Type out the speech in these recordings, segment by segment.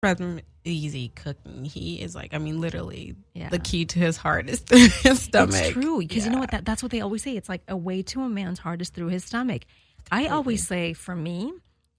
Brother easy cooking. He is like, I mean, literally, Yeah. the key to his heart is through his stomach. It's true, because you know Yeah. what? That's what they always say. It's like a way to a man's heart is through his stomach. I always say, for me,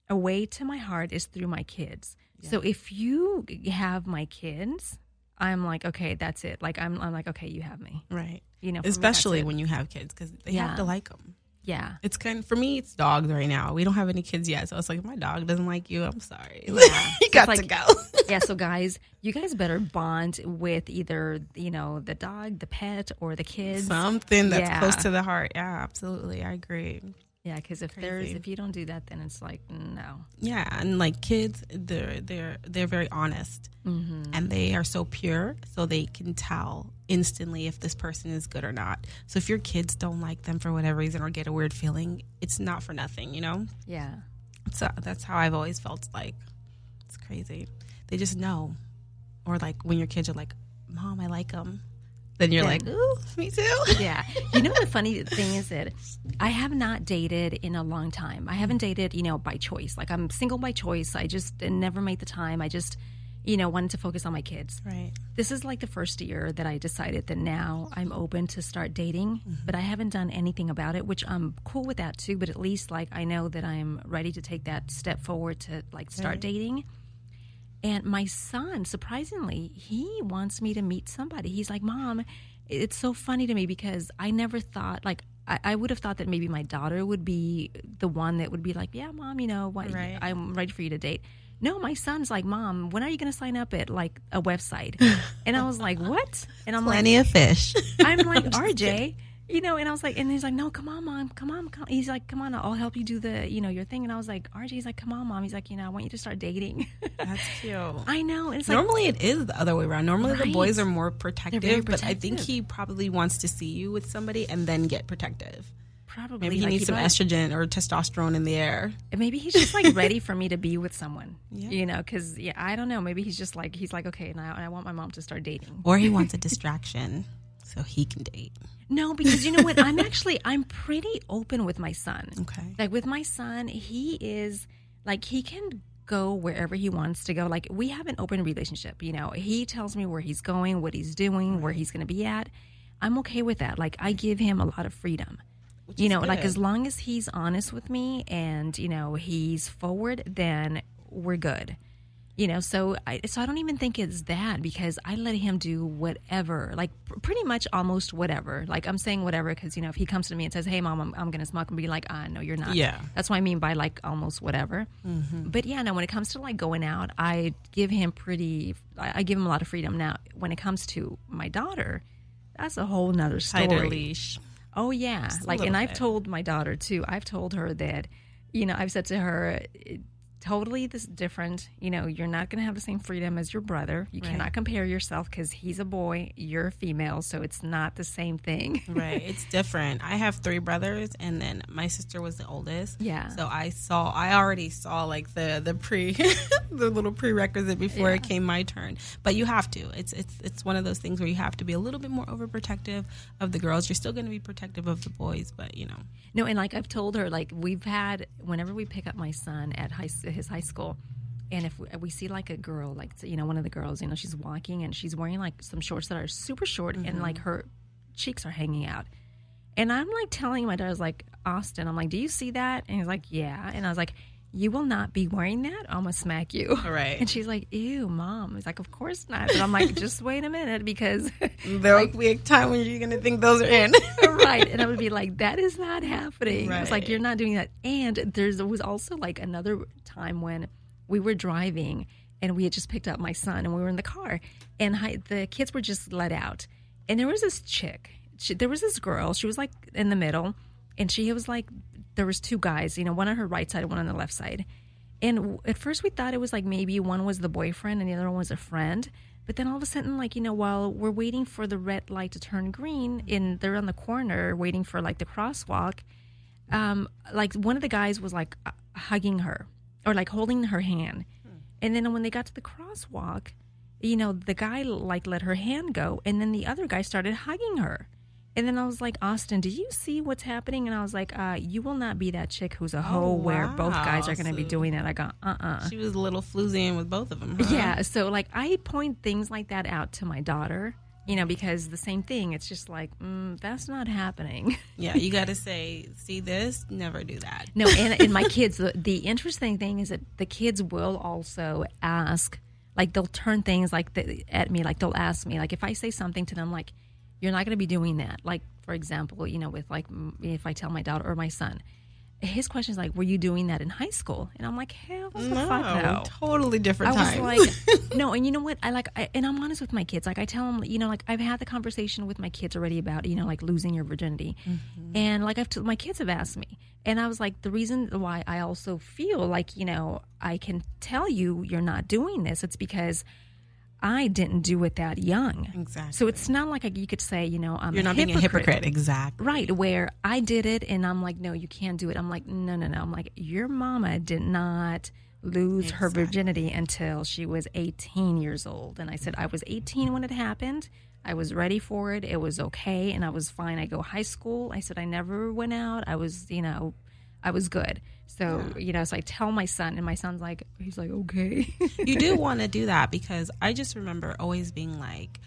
a way to my heart is through my kids. Yeah. So if you have my kids, I'm like, okay, that's it. Like I'm like, okay, you have me. Right. You know, for me, Especially that's it. when you have kids, because they Yeah. have to like them. Yeah. It's for me, it's dogs right now. We don't have any kids yet. So it's like, if my dog doesn't like you, I'm sorry. Yeah. You So got it's to like- go. Yeah, so guys, you guys better bond with either, the dog, the pet, or the kids. Something that's Yeah. close to the heart. Yeah, absolutely. I agree. Yeah, because if Crazy. you don't do that, then it's like, no. Yeah, and like kids, they're very honest, and they are so pure, so they can tell instantly if this person is good or not. So if your kids don't like them for whatever reason or get a weird feeling, it's not for nothing, you know. Yeah. So that's how I've always felt. Like, it's crazy. They just know, or like when your kids are like, "Mom, I like them," then you're like, "Ooh, me too." Yeah. You know, the funny thing is that I have not dated in a long time. I haven't dated, by choice. Like, I'm single by choice. I just never made the time. I just, wanted to focus on my kids. Right. This is like the first year that I decided that now I'm open to start dating, but I haven't done anything about it, which I'm cool with that too. But at least like I know that I'm ready to take that step forward to like start dating. And my son, surprisingly, he wants me to meet somebody. He's like, Mom, it's so funny to me because I never thought, like, I would have thought that maybe my daughter would be the one that would be like, yeah, Mom, Right. I'm ready for you to date. No, my son's like, Mom, when are you going to sign up at, like, a website? And I was like, what? And I'm Plenty of fish. I'm like, RJ, and I was like, and he's like, no, come on, Mom, come on. He's like, come on, I'll help you do the, your thing. And I was like, RJ's like, come on, Mom. He's like, I want you to start dating. That's cute. I know. And it's like, Normally it is the other way around. Normally the Right. boys are more protective, very but I think protective. he probably wants to see you with somebody and then get protective. probably. Maybe he like, needs some might- estrogen or testosterone in the air. Maybe he's just like ready for me to be with someone, Yeah. because I don't know. Maybe he's like, okay, now I want my mom to start dating. Or he wants a distraction so he can date. No, because you know what? I'm pretty open with my son. Okay. Like with my son, he is like, he can go wherever he wants to go. Like we have an open relationship. He tells me where he's going, what he's doing, where he's going to be at. I'm okay with that. Like I give him a lot of freedom. Which is Like good. as long as he's honest with me and, he's forward, then we're good. So I don't even think it's that because I let him do whatever, like pretty much almost whatever. Like I'm saying whatever because, if he comes to me and says, hey, Mom, I'm going to smoke, and be like, no, you're not. Yeah. That's what I mean by like almost whatever. But yeah, no, when it comes to like going out, I give him I give him a lot of freedom. Now, when it comes to my daughter, that's a whole nother story. Tighter leash. Oh yeah, Just a like, little and I've bit. told my daughter too. I've told her that, I've said to her, totally this different. You're not going to have the same freedom as your brother. You Right. cannot compare yourself because he's a boy, you're a female, so it's not the same thing. Right. It's different. I have 3 brothers, and then my sister was the oldest. Yeah. So I already saw like the the little prerequisite before it came my turn. But you have to. It's one of those things where you have to be a little bit more overprotective of the girls. You're still going to be protective of the boys, but No, and like I've told her, like we've had whenever we pick up my son at his high school, and if we see like a girl, like one of the girls, she's walking and she's wearing like some shorts that are super short and like her cheeks are hanging out, and I'm like telling my dad, I was like, Austin, I'm like, do you see that? And he's like, yeah, and I was like, you will not be wearing that. I'm gonna smack you. Right. And she's like, ew, Mom. He's like, of course not. But I'm like, just wait a minute because there'll be a time when you're going to think those are in. right. And I would be like, that is not happening. It's like, Right. you're not doing that. And there was also like another time when we were driving and we had just picked up my son and we were in the car and the kids were just let out. And there was this chick. There was this girl. She was like in the middle and she was like, there was 2 guys, one on her right side and one on the left side. And at first we thought it was like maybe one was the boyfriend and the other one was a friend. But then all of a sudden, like, while we're waiting for the red light to turn green, and they're on the corner waiting for like the crosswalk, like one of the guys was like hugging her or like holding her hand. And then when they got to the crosswalk, the guy like let her hand go, and then the other guy started hugging her. And then I was like, Austin, do you see what's happening? And I was like, you will not be that chick who's a Oh, hoe where both guys are wow. going to be So doing that. I go, she was a little floozy with both of them, huh? Yeah. So, like, I point things like that out to my daughter, because the same thing, it's just like, that's not happening. Yeah, you got to say, see this, never do that. No, and my kids, the interesting thing is that the kids will also ask, like, they'll turn things like at me, like, they'll ask me, like, if I say something to them, like, you're not going to be doing that. Like, for example, with, like, if I tell my daughter or my son, his question is like, were you doing that in high school? And I'm like, hell the fuck no. Totally different I time. was like, no. And you know what? And I'm honest with my kids. Like, I tell them, like, I've had the conversation with my kids already about, like, losing your virginity. Mm-hmm. And, like, my kids have asked me. And I was like, the reason why I also feel like, I can tell you you're not doing this, it's because I didn't do it that young. Exactly. So it's not like you could say, you're not being a hypocrite. Exactly. Right. Where I did it and I'm like, no, you can't do it. I'm like, no. I'm like, your mama did not lose her virginity until she was 18 years old. And I said, I was 18 when it happened. I was ready for it. It was okay. And I was fine. I go high school. I said, I never went out. I was, I was good. So, so I tell my son, and my son's like, he's like, okay. You do want to do that because I just remember always being like,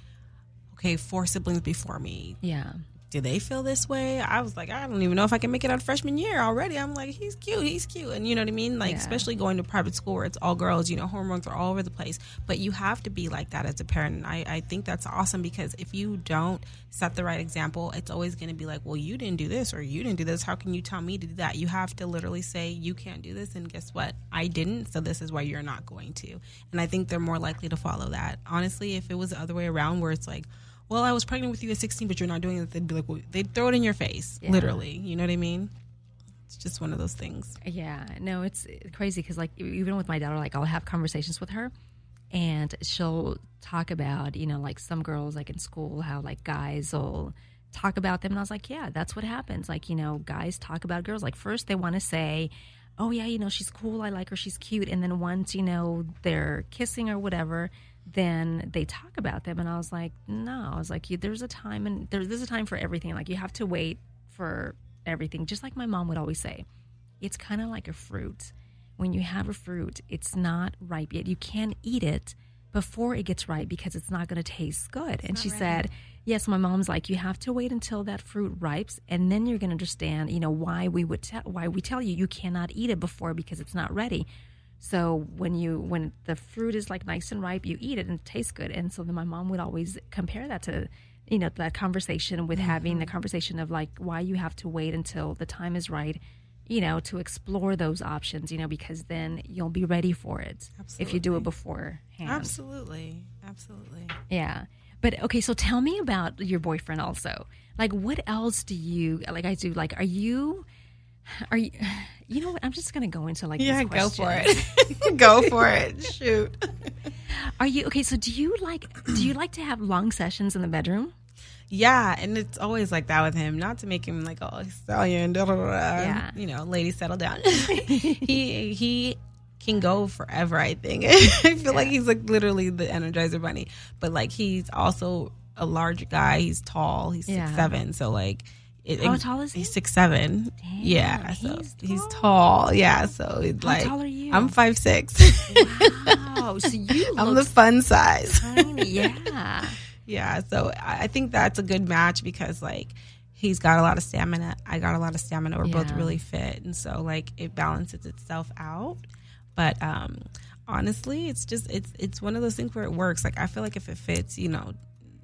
okay, 4 siblings before me. Yeah. Do they feel this way? I was like, I don't even know if I can make it out freshman year already. I'm like, he's cute. And you know what I mean? Like, especially going to private school where it's all girls, hormones are all over the place. But you have to be like that as a parent. And I think that's awesome because if you don't set the right example, it's always going to be like, well, you didn't do this or you didn't do this. How can you tell me to do that? You have to literally say, you can't do this. And guess what? I didn't. So this is why you're not going to. And I think they're more likely to follow that. Honestly, if it was the other way around where it's like, well, I was pregnant with you at 16, but you're not doing it, they'd be like, well, they'd throw it in your face, literally. You know what I mean? It's just one of those things. Yeah, no, it's crazy because, like, even with my daughter, like, I'll have conversations with her and she'll talk about, like, some girls, like, in school, how, like, guys will talk about them. And I was like, yeah, that's what happens. Like, guys talk about girls. Like, first they want to say, oh, yeah, she's cool, I like her, she's cute. And then once, they're kissing or whatever, then they talk about them. And I was like, no. I was like, there's a time, and there's a time for everything. Like, you have to wait for everything. Just like my mom would always say, it's kind of like a fruit. When you have a fruit, it's not ripe yet. You can't eat it before it gets ripe because it's not going to taste good. And she said, yes, my mom's like, you have to wait until that fruit ripes, and then you're going to understand, why we tell you cannot eat it before because it's not ready. So when the fruit is, like, nice and ripe, you eat it and it tastes good. And so then my mom would always compare that to, that conversation with having the conversation of, like, why you have to wait until the time is right, to explore those options, because then you'll be ready for it. Absolutely. If you do it beforehand. Absolutely. Yeah. But, okay, so tell me about your boyfriend also. Like, what else do you, like, I do, like, are you, you know what? I'm just going to go into, like, this question. Go for it. Go for it. Shoot. Are you, okay, so do you like to have long sessions in the bedroom? Yeah, and it's always like that with him. Not to make him like, oh, stallion, da da da. Yeah. Ladies, settle down. He can go forever, I think. I feel like he's, like, literally the Energizer Bunny. But, like, he's also a large guy. He's tall. He's 6'7". So, like, how tall is he? He's 6'7". Damn, yeah, so he's tall. Yeah, so it's how tall are you? I'm 5'6". Wow, so you I'm the fun size. Tiny, yeah. Yeah, so I think that's a good match because, like, he's got a lot of stamina. I got a lot of stamina. We're both really fit, and so, like, it balances itself out. But honestly, it's just it's one of those things where it works. Like, I feel like if it fits,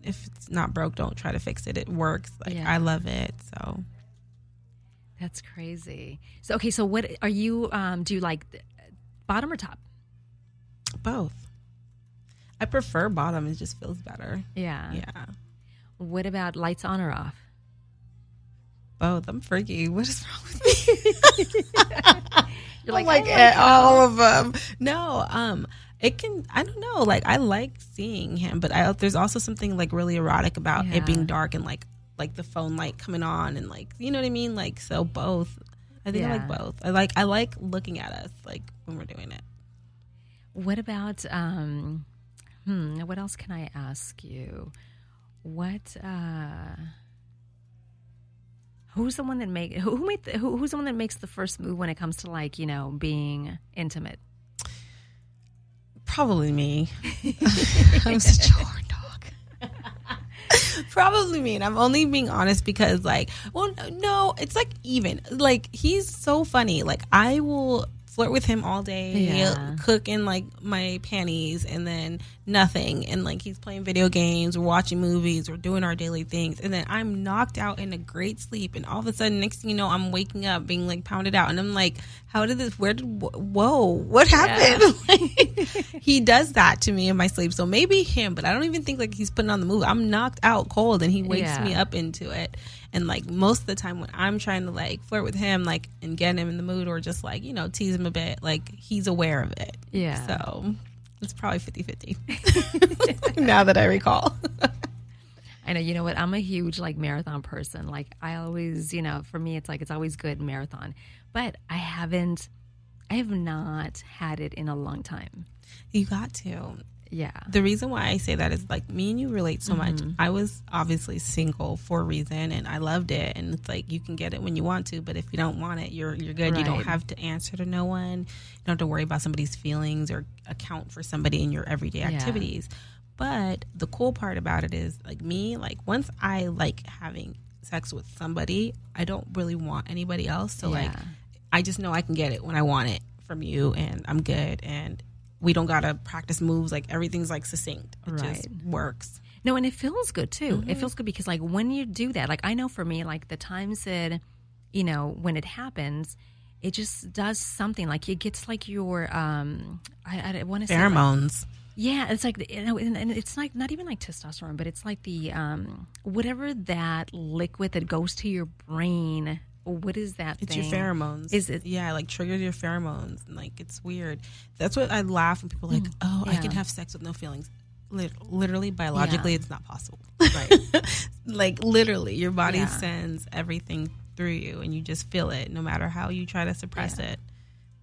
if it's not broke, don't try to fix it. It works. Like, I love it. So that's crazy. So, okay, so what are you? Do you like bottom or top? Both. I prefer bottom. It just feels better. Yeah. Yeah. What about lights on or off? Both. I'm freaky. What is wrong with me? You're like, all of them. No. It can, I don't know, like, I like seeing him, but there's also something, like, really erotic about it being dark and, like the phone light coming on and, like, you know what I mean? Like, so both. I think I like both. I like looking at us, like, when we're doing it. What about, what else can I ask you? What Who's the one that who's the one that makes the first move when it comes to like, being intimate? Probably me. I'm such a horn dog. Probably me. And I'm only being honest because no, it's like even. Like, he's so funny. Like, I will flirt with him all day, cook in like my panties, and then nothing. And like, he's playing video games, we're watching movies, we're doing our daily things, and then I'm knocked out in a great sleep, and all of a sudden, next thing you know, I'm waking up being like pounded out, and I'm like, what happened? Like, he does that to me in my sleep. So maybe him, but I don't even think like he's putting on the move. I'm knocked out cold, and he wakes me up into it. And like, most of the time when I'm trying to like flirt with him, like, and get him in the mood, or just like, tease him a bit, like, he's aware of it. Yeah. So it's probably 50-50 now that I recall. I know. You know what? I'm a huge like marathon person. Like, I always, for me, it's like, it's always good marathon, but I have not had it in a long time. You got to. Yeah. The reason why I say that is like, me and you relate so much. I was obviously single for a reason, and I loved it. And it's like, you can get it when you want to, but if you don't want it, you're good. Right. You don't have to answer to no one. You don't have to worry about somebody's feelings or account for somebody in your everyday activities. But the cool part about it is, like, me, like, once I like having sex with somebody, I don't really want anybody else. So like, I just know I can get it when I want it from you, and I'm good. And we don't gotta practice moves. Like, everything's like succinct. It just works. No, and it feels good too. It feels good because like, when you do that, like, I know for me, like, the times that, when it happens, it just does something. Like, it gets like your I want to say pheromones. Yeah, it's like, and it's like not even like testosterone, but it's like the whatever that liquid that goes to your brain. What is that It's thing? your pheromones. Is it? Yeah, like, triggers your pheromones. And like, it's weird. That's what I laugh when people are like, I can have sex with no feelings. Literally, biologically, it's not possible. Right. Like, literally, your body sends everything through you, and you just feel it, no matter how you try to suppress it.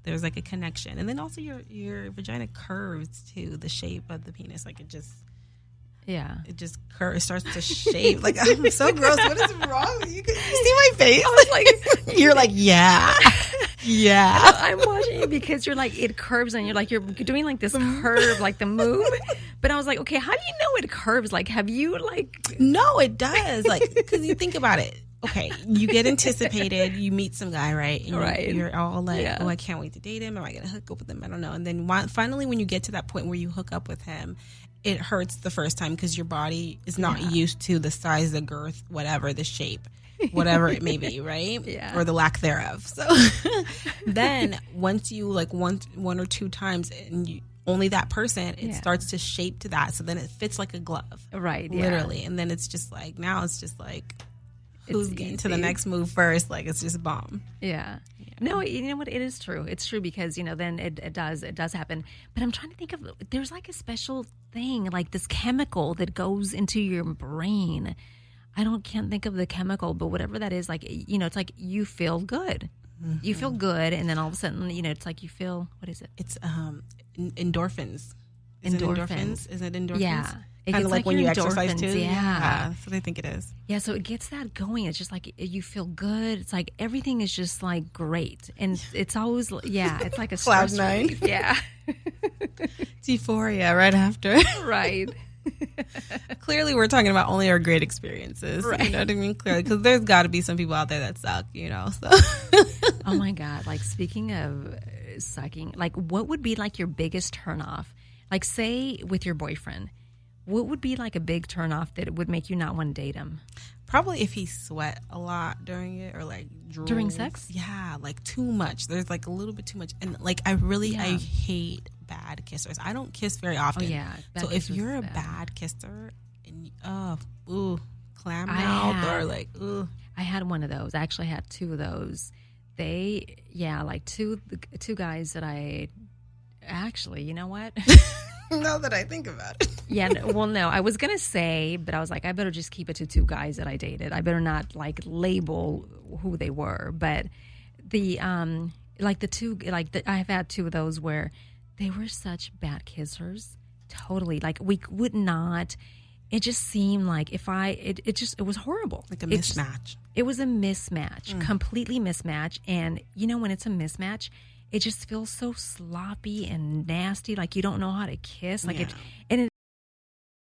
There's like a connection. And then also your vagina curves to the shape of the penis. Like, it just... Yeah. It just curves, starts to shape. Like, I'm so gross. What is wrong? You see my face? I was like, you're like, yeah. I'm watching you because you're like, it curves, and you're doing like this curve, like the move. But I was like, okay, how do you know it curves? Like, have you like... No, it does. Like, because you think about it. Okay, you get anticipated. You meet some guy, right? And you're all like, oh, I can't wait to date him. Am I going to hook up with him? I don't know. And then finally, when you get to that point where you hook up with him, it hurts the first time because your body is not used to the size, the girth, whatever, the shape, whatever it may be, right? Or the lack thereof. So then once you like one or two times, and you only that person, it starts to shape to that. So then it fits like a glove. Right. Literally. And then it's just like, now it's just like, who's getting to the next move first? Like, it's just bomb. Yeah. No, you know what? It is true. It's true because, then it does happen. But I'm trying to think of, there's like a special thing, like this chemical that goes into your brain. Can't think of the chemical, but whatever that is, like, it's like you feel good. Mm-hmm. You feel good, and then all of a sudden, it's like you feel, what is it? It's endorphins. Is it endorphins? Is it endorphins? Yeah. Kind of like when you exercise too. Yeah. That's what I think it is. Yeah, so it gets that going. It's just like you feel good. It's like everything is just like great. And it's always, it's like a Cloud nine. Relief. Yeah. It's euphoria right after. Right. Clearly, we're talking about only our great experiences. Right. You know what I mean? Clearly, because there's got to be some people out there that suck, So. Oh, my God. Like, speaking of sucking, like, what would be like your biggest turnoff? Like, say with your boyfriend. What would be like a big turnoff that would make you not want to date him? Probably if he sweat a lot during it, or like drools. During sex? Yeah, like too much. There's like a little bit too much. And like, I hate bad kissers. I don't kiss very often. Oh, yeah. So if you're a bad kisser, and clam mouth, or like, I had one of those. I actually had two of those. Like two guys that I actually, you know what? Now that I think about it. Yeah, no, I was going to say, but I was like, I better just keep it to two guys that I dated. I better not like label who they were. But I've had two of those where they were such bad kissers. Totally. Like, we would not, it just seemed like it was horrible. Like a mismatch. It was a mismatch, completely mismatch. And, when it's a mismatch, it just feels so sloppy and nasty, like you don't know how to kiss. Like Yeah. and it